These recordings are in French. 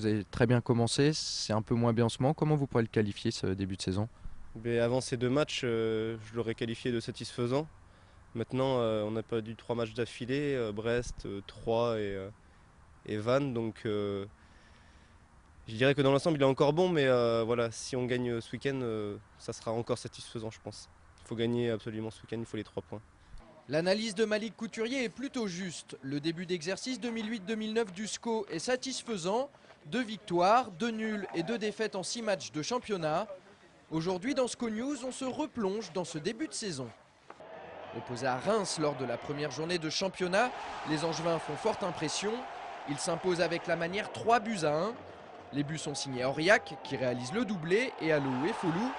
Vous avez très bien commencé, c'est un peu moins bien en ce moment. Comment vous pourrez le qualifier ce début de saison? Mais avant ces deux matchs, je l'aurais qualifié de satisfaisant. Maintenant, on n'a pas eu trois matchs d'affilée, Brest, Troyes et Vannes. Donc je dirais que dans l'ensemble, il est encore bon, mais voilà, si on gagne ce week-end, ça sera encore satisfaisant, je pense. Il faut gagner absolument ce week-end, il faut les 3 points. L'analyse de Malik Couturier est plutôt juste. Le début d'exercice 2008-2009 du SCO est satisfaisant. 2 victoires, 2 nuls et 2 défaites en 6 matchs de championnat. Aujourd'hui dans SCO News, on se replonge dans ce début de saison. Opposés à Reims lors de la première journée de championnat, les Angevins font forte impression. Ils s'imposent avec la manière 3-1. Les buts sont signés Aurillac qui réalise le doublé et Alou et Folou.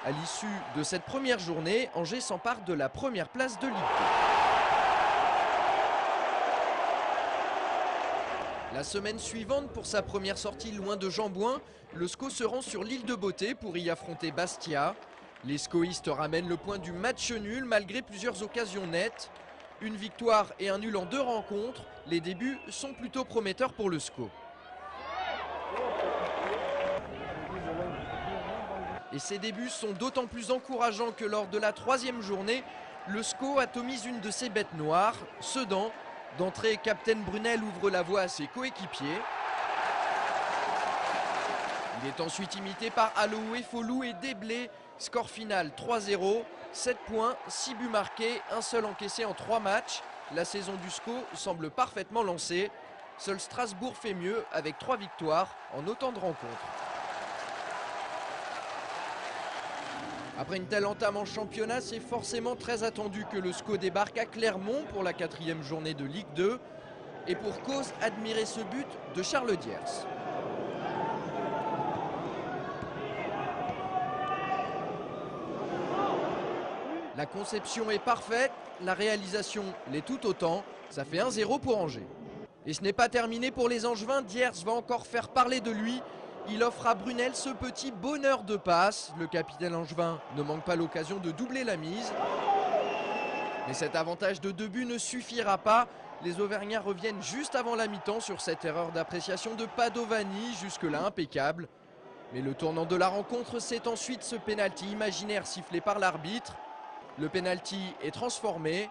À l'issue de cette première journée, Angers s'empare de la première place de Ligue 2. La semaine suivante, pour sa première sortie loin de Jambouin, le SCO se rend sur l'île de Beauté pour y affronter Bastia. Les SCOistes ramènent le point du match nul malgré plusieurs occasions nettes. Une victoire et un nul en 2 rencontres, les débuts sont plutôt prometteurs pour le SCO. Et ces débuts sont d'autant plus encourageants que lors de la 3e journée, le SCO atomise une de ses bêtes noires, Sedan. D'entrée, Captain Brunel ouvre la voie à ses coéquipiers. Il est ensuite imité par Alou et Folou et Desblés. Score final 3-0, 7 points, 6 buts marqués, un seul encaissé en 3 matchs. La saison du SCO semble parfaitement lancée. Seul Strasbourg fait mieux avec 3 victoires en autant de rencontres. Après une telle entame en championnat, c'est forcément très attendu que le SCO débarque à Clermont pour la 4e journée de Ligue 2. Et pour cause, admirez ce but de Charles Diers. La conception est parfaite, la réalisation l'est tout autant. Ça fait 1-0 pour Angers. Et ce n'est pas terminé pour les Angevins, Diers va encore faire parler de lui. Il offre à Brunel ce petit bonheur de passe. Le capitaine angevin ne manque pas l'occasion de doubler la mise. Mais cet avantage de 2 buts ne suffira pas. Les Auvergnats reviennent juste avant la mi-temps sur cette erreur d'appréciation de Padovani, jusque-là impeccable. Mais le tournant de la rencontre, c'est ensuite ce pénalty imaginaire sifflé par l'arbitre. Le pénalty est transformé.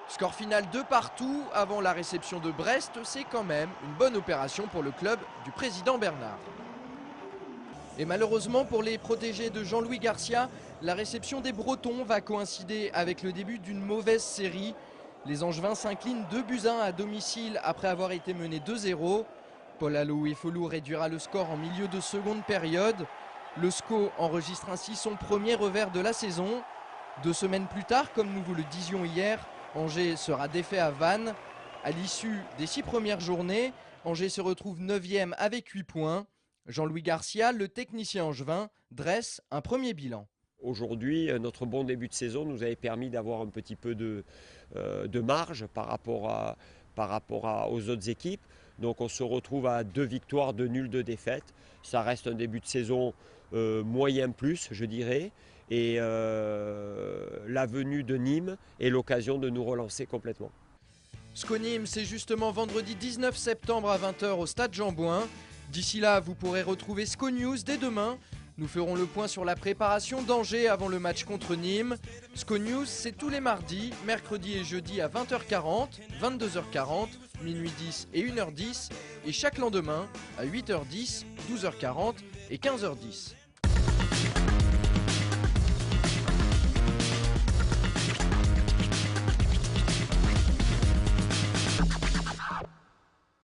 Score final 2 partout avant la réception de Brest. C'est quand même une bonne opération pour le club du président Bernard. Et malheureusement pour les protégés de Jean-Louis Garcia, la réception des Bretons va coïncider avec le début d'une mauvaise série. Les Angevins s'inclinent 2-1 à domicile après avoir été menés 2-0. Paul Alou et Folou réduira le score en milieu de seconde période. Le SCO enregistre ainsi son premier revers de la saison. 2 semaines plus tard, comme nous vous le disions hier, Angers sera défait à Vannes. À l'issue des 6 premières journées, Angers se retrouve 9e avec 8 points. Jean-Louis Garcia, le technicien angevin, dresse un premier bilan. Aujourd'hui, notre bon début de saison nous avait permis d'avoir un petit peu de marge par rapport aux autres équipes. Donc on se retrouve à 2 victoires, 2 nuls, 2 défaites. Ça reste un début de saison moyen plus, je dirais. Et la venue de Nîmes est l'occasion de nous relancer complètement. SCO Nîmes, c'est justement vendredi 19 septembre à 20 h au stade Jean-Bouin. D'ici là, vous pourrez retrouver SCO News dès demain. Nous ferons le point sur la préparation d'Angers avant le match contre Nîmes. SCO News, c'est tous les mardis, mercredis et jeudi à 20h40, 22h40, minuit 10 et 1h10. Et chaque lendemain à 8h10, 12h40 et 15h10.